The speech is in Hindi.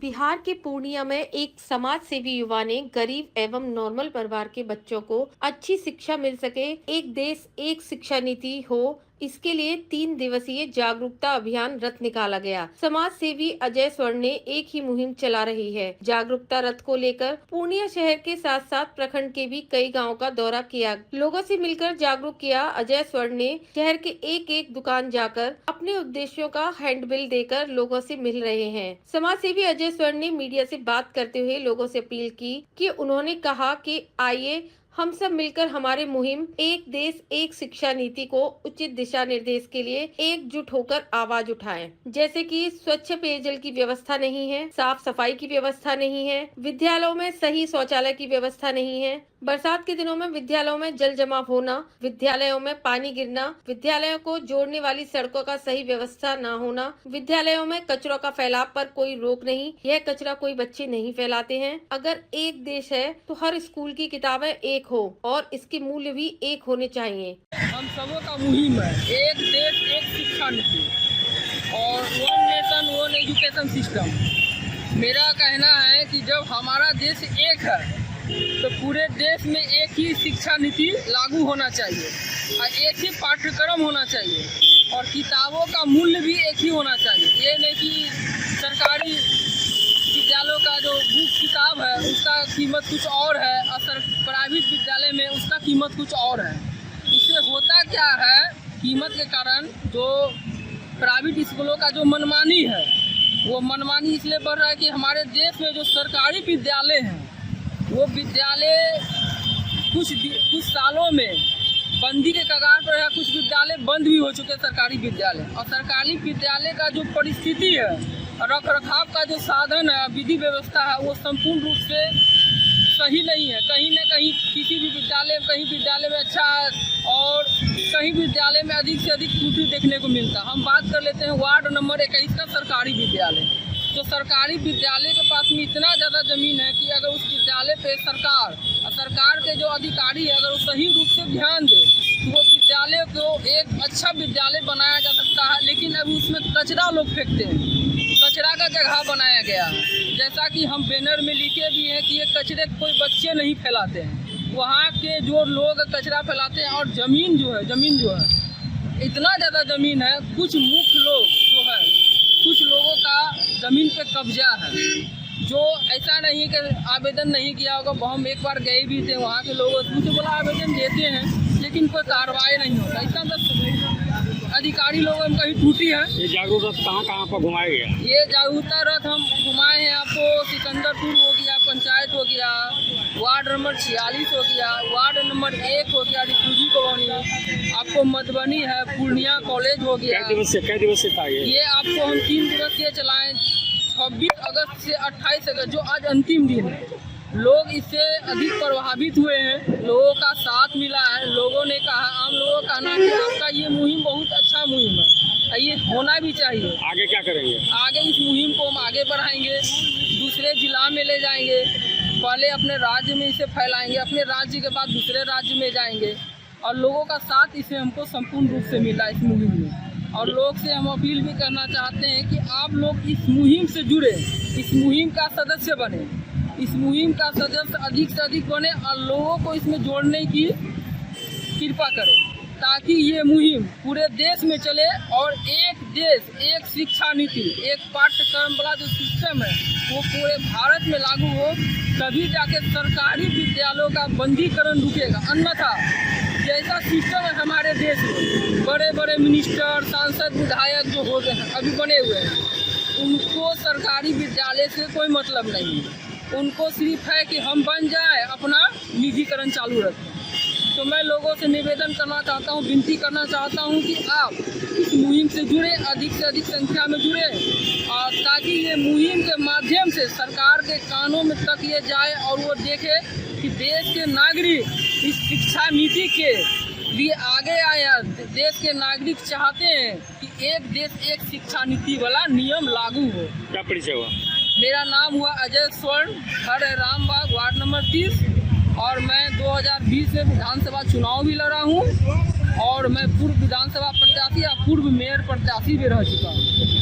बिहार के पूर्णिया में एक समाज सेवी युवा ने गरीब एवं नॉर्मल परिवार के बच्चों को अच्छी शिक्षा मिल सके, एक देश एक शिक्षा नीति हो, इसके लिए 3 दिवसीय जागरूकता अभियान रथ निकाला गया। समाज सेवी अजय स्वर्ण ने एक ही मुहिम चला रही है। जागरूकता रथ को लेकर पूर्णिया शहर के साथ साथ प्रखंड के भी कई गाँव का दौरा किया, लोगों से मिलकर जागरूक किया। अजय स्वर्ण ने शहर के एक एक दुकान जाकर अपने उद्देश्यों का हैंडबिल देकर लोगों से मिल रहे हैं। समाज सेवी अजय स्वर्ण ने मीडिया से बात करते हुए लोगों से अपील की कि उन्होंने कहा कि आइए हम सब मिलकर हमारे मुहिम एक देश एक शिक्षा नीति को उचित दिशा निर्देश के लिए एकजुट होकर आवाज उठाएं। जैसे कि स्वच्छ पेयजल की व्यवस्था नहीं है, साफ सफाई की व्यवस्था नहीं है, विद्यालयों में सही शौचालय की व्यवस्था नहीं है, बरसात के दिनों में विद्यालयों में जल जमाव होना, विद्यालयों में पानी गिरना, विद्यालयों को जोड़ने वाली सड़कों का सही व्यवस्था न होना, विद्यालयों में कचरों का फैलाव पर कोई रोक नहीं, यह कचरा कोई बच्चे नहीं फैलाते हैं। अगर एक देश है तो हर स्कूल की किताबें एक हो और इसके मूल्य भी एक होने चाहिए। हम सबों का मुहिम है एक देश एक शिक्षा नीति और one nation one education system. मेरा कहना है कि जब हमारा देश एक है तो पूरे देश में एक ही शिक्षा नीति लागू होना चाहिए और एक ही पाठ्यक्रम होना चाहिए और किताबों का मूल्य भी एक ही होना चाहिए। ये नहीं कि सरकारी विद्यालयों का जो बुक किताब है उसका कीमत कुछ और है और प्राइवेट विद्यालय में उसका कीमत कुछ और है। इससे होता क्या है, कीमत के कारण जो प्राइवेट स्कूलों का जो मनमानी है वो मनमानी इसलिए बढ़ रहा है कि हमारे देश में जो सरकारी विद्यालय हैं वो विद्यालय कुछ सालों में बंदी के कगार पर है। कुछ विद्यालय बंद भी हो चुके हैं सरकारी विद्यालय, और सरकारी विद्यालय का जो परिस्थिति है, रख रखाव का जो साधन है, विधि व्यवस्था है, वो संपूर्ण रूप से सही नहीं है। कहीं न कहीं किसी भी विद्यालय कहीं विद्यालय में अच्छा है और कहीं विद्यालय में अधिक से अधिक त्रुटि देखने को मिलता है। हम बात कर लेते हैं वार्ड नंबर 21 का सरकारी विद्यालय। तो सरकारी विद्यालय के पास में इतना ज़्यादा ज़मीन है कि अगर उस विद्यालय पे सरकार के जो अधिकारी है अगर वो सही रूप से ध्यान दे तो वो विद्यालय को एक अच्छा विद्यालय बनाया जा सकता है। लेकिन अभी उसमें कचरा लोग फेंकते हैं, कचरा का जगह बनाया गया है। जैसा कि हम बैनर में लिखे भी हैं कि ये कचरे कोई बच्चे नहीं फैलाते हैं, वहाँ के जो लोग कचरा फैलाते हैं। और ज़मीन जो है इतना ज़्यादा ज़मीन है, कुछ मुख्य लोग जो है कुछ लोगों का ज़मीन पे कब्जा है, जो ऐसा नहीं कि आवेदन नहीं किया होगा। हम एक बार गए भी थे, वहाँ के लोगों से बोला आवेदन देते हैं लेकिन कोई कार्रवाई नहीं होता। इतना तो अधिकारी लोगों में कहीं टूटी है। ये जागरूक रथ कहाँ पर घुमाया गया? ये जागरूकता रथ हम घुमाए हैं आपको सिकंदरपुर हो गया, पंचायत हो गया, वार्ड नंबर 46 हो गया, वार्ड नंबर 1 हो गया रिफ्यूजी कॉलोनी, आपको मधुबनी है, पूर्णिया कॉलेज हो गया। कै दिवस से था ये आपको हम 3 दिवसीय चलाएं, 26 अगस्त से 28 अगस्त जो आज अंतिम दिन है। लोग इससे अधिक प्रभावित हुए हैं, लोगों का साथ मिला है। लोगों ने कहा, आम लोगों का कहना कि आपका ये मुहिम बहुत अच्छा मुहिम है, ये होना भी चाहिए। आगे क्या करेंगे? आगे इस मुहिम को हम आगे बढ़ाएंगे, दूसरे जिला में ले जाएंगे, पहले अपने राज्य में इसे फैलाएंगे, अपने राज्य के बाद दूसरे राज्य में जाएंगे। और लोगों का साथ इसे हमको संपूर्ण रूप से मिला इस मुहिम में। और लोग से हम अपील भी करना चाहते हैं कि आप लोग इस मुहिम से जुड़े, इस मुहिम का सदस्य बने, इस मुहिम का सदस्य अधिक से अधिक बने और लोगों को इसमें जोड़ने की कृपा करें ताकि ये मुहिम पूरे देश में चले और एक देश एक शिक्षा नीति, एक पाठ्यक्रम वाला जो सिस्टम है वो पूरे भारत में लागू हो। तभी जाके सरकारी विद्यालयों का बंदीकरण रुकेगा। अन्यथा जैसा सिस्टम है हमारे देश में, बड़े बड़े मिनिस्टर, सांसद, विधायक जो हो गए हैं अभी बने हुए हैं, उनको सरकारी विद्यालय से कोई मतलब नहीं है। उनको सिर्फ है कि हम बन जाए, अपना निजीकरण चालू रखें। तो मैं लोगों से निवेदन करना चाहता हूँ, विनती करना चाहता हूँ कि आप इस मुहिम से जुड़े, अधिक से अधिक संख्या में जुड़े, और ताकि ये मुहिम के माध्यम से सरकार के कानों में तक ये जाए और वो देखे कि देश के नागरिक इस शिक्षा नीति के लिए आगे आया। देश के नागरिक चाहते हैं कि एक देश एक शिक्षा नीति वाला नियम लागू हो। क्या परिचय हुआ? मेरा नाम हुआ अजय स्वर्ण, घर है रामबाग, वार्ड नंबर 30, और मैं 2020 में विधानसभा चुनाव भी लड़ा हूँ और मैं पूर्व विधानसभा प्रत्याशी या पूर्व मेयर प्रत्याशी भी रह चुका हूँ।